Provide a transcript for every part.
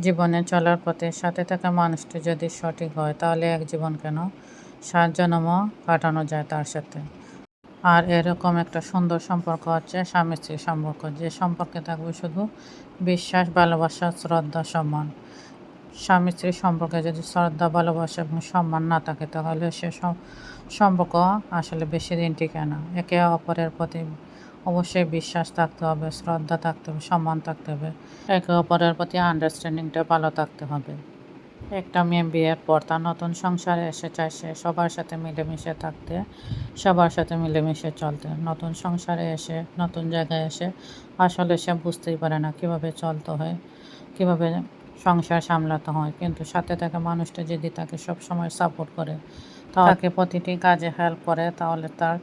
জীবনে চলার পথে সাথে থাকা মানুষটি যদি সঠিক হয় তাহলে এক জীবন কেন 7 জন্মও কাটানো যায় তার সাথে। আর এরকম একটা সুন্দর সম্পর্ক হচ্ছে স্বামী স্ত্রীর সম্পর্ক, যে সম্পর্কে থাকবে শুধু বিশ্বাস, ভালোবাসা, শ্রদ্ধা, সম্মান। স্বামী স্ত্রীর সম্পর্কে যদি শ্রদ্ধা, ভালোবাসা এবং সম্মান না থাকে তাহলে সে সম্পর্ক আসলে বেশি দিন টিকে না। একে অপরের প্রতি অবশ্যই বিশ্বাস থাকতে হবে, শ্রদ্ধা থাকতে হবে, সম্মান থাকতে হবে, একে অপরের প্রতি আন্ডারস্ট্যান্ডিংটা ভালো থাকতে হবে। একটা মেয়ে বিয়ের পর তার নতুন সংসারে এসে চায় সে সবার সাথে মিলেমিশে থাকতে, সবার সাথে মিলেমিশে চলতে। নতুন সংসারে এসে, নতুন জায়গায় এসে আসলে সে বুঝতেই পারে না কীভাবে চলতে হয়, কীভাবে সংসার সামলাতে হয়। কিন্তু সাথে থাকা মানুষটা যদি তাকে সবসময় সাপোর্ট করে, তাকে প্রতিটি কাজে হেল্প করে, তাহলে তার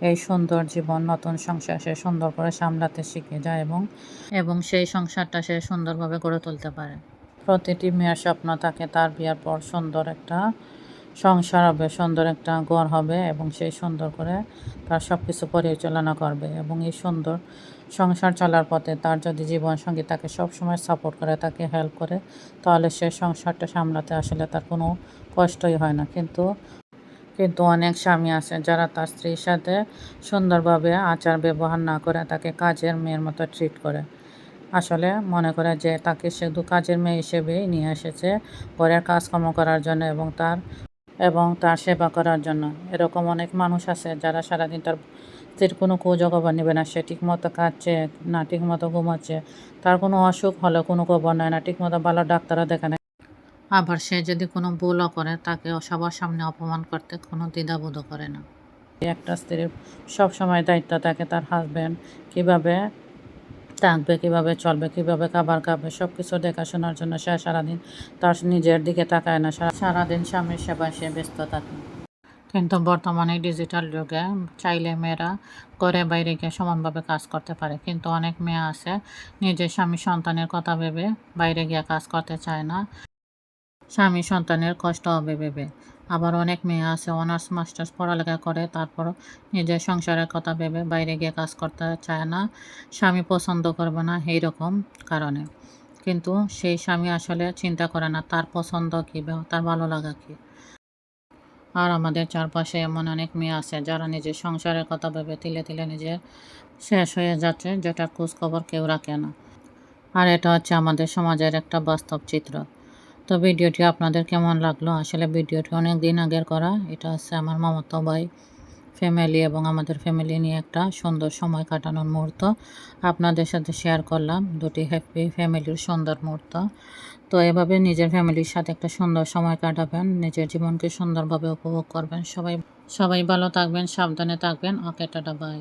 এই সুন্দর জীবন, নতুন সংসার সে সুন্দর করে সামলাতে শিখে যায় এবং সেই সংসারটা সে সুন্দরভাবে গড়ে তুলতে পারে। প্রতিটি মেয়ের স্বপ্ন থাকে তার বিয়ের পর সুন্দর একটা সংসার হবে, সুন্দর একটা ঘর হবে এবং সেই সুন্দর করে তার সব কিছু পরিচালনা করবে। এবং এই সুন্দর সংসার চলার পথে তার যদি জীবনসঙ্গী তাকে সবসময় সাপোর্ট করে, তাকে হেল্প করে, তাহলে সে সংসারটা সামলাতে আসলে তার কোনো কষ্টই হয় না। কিন্তু অনেক স্বামী আছে যারা তার স্ত্রীর সাথে সুন্দরভাবে আচার ব্যবহার না করে তাকে কাজের মেয়ের মতো ট্রিট করে। আসলে মনে করে যে তাকে শুধু কাজের মেয়ে হিসেবেই নিয়ে এসেছে ঘরের কাজকর্ম করার জন্য এবং তার সেবা করার জন্য। এরকম অনেক মানুষ আছে যারা সারাদিন তার স্ত্রীর কোনো খোঁজখবর নেবে না। সে ঠিকমতো খাচ্ছে না, ঠিকমতো ঘুমাচ্ছে, তার কোনো অসুখ হলে কোনো খবর নেয় না, ঠিকমতো ভালো ডাক্তারও দেখে না। আবার সে যদি কোনো ভুলও করে তাকে সবার সামনে অপমান করতে কোনো দ্বিধাবোধও করে না। একটা স্ত্রীর সবসময় দায়িত্ব থাকে তার হাজব্যান্ড কীভাবে থাকবে, কীভাবে চলবে, কীভাবে খাবার খাবে, সব কিছু দেখাশোনার জন্য সে সারাদিন তার নিজের দিকে তাকায় না, সারাদিন স্বামীর সেবায় সে ব্যস্ত থাকে। কিন্তু বর্তমানে ডিজিটাল যুগে চাইলে মেয়েরা ঘরে বাইরে গিয়ে সমানভাবে কাজ করতে পারে। কিন্তু অনেক মেয়ে আছে নিজের স্বামী সন্তানের কথা ভেবে বাইরে গিয়ে কাজ করতে চায় না, স্বামী সন্তানের কষ্ট হবে ভেবে। আবার অনেক মেয়ে আছে অনার্স মাস্টার্স পড়ালেখা করে তারপরও নিজের সংসারের কথা ভেবে বাইরে গিয়ে কাজ করতে চায় না, স্বামী পছন্দ করবে না এইরকম কারণে। কিন্তু সেই স্বামী আসলে চিন্তা করে না তার পছন্দ কী বা তার ভালো লাগা কী। আর আমাদের চারপাশে এমন অনেক মেয়ে আছে যারা নিজের সংসারের কথা ভেবে তিলে তিলে নিজের শেষ হয়ে যাচ্ছে, যেটার খোঁজখবর কেউ রাখে না। আর এটা হচ্ছে আমাদের সমাজের একটা বাস্তব চিত্র। তো ভিডিওটি আপনাদের কেমন লাগলো? আসলে ভিডিওটি অনেক দিন আগের করা। এটা হচ্ছে আমার মামাতো ভাই ফ্যামিলি এবং আমাদের ফ্যামিলি নিয়ে একটা সুন্দর সময় কাটানোর মুহূর্ত আপনাদের সাথে শেয়ার করলাম। দুটি হ্যাপি ফ্যামিলির সুন্দর মুহূর্ত। তো এভাবে নিজের ফ্যামিলির সাথে একটা সুন্দর সময় কাটাবেন, নিজের জীবনকে সুন্দরভাবে উপভোগ করবেন। সবাই ভালো থাকবেন, সাবধানে থাকবেন। ওকে, টাটা, বাই।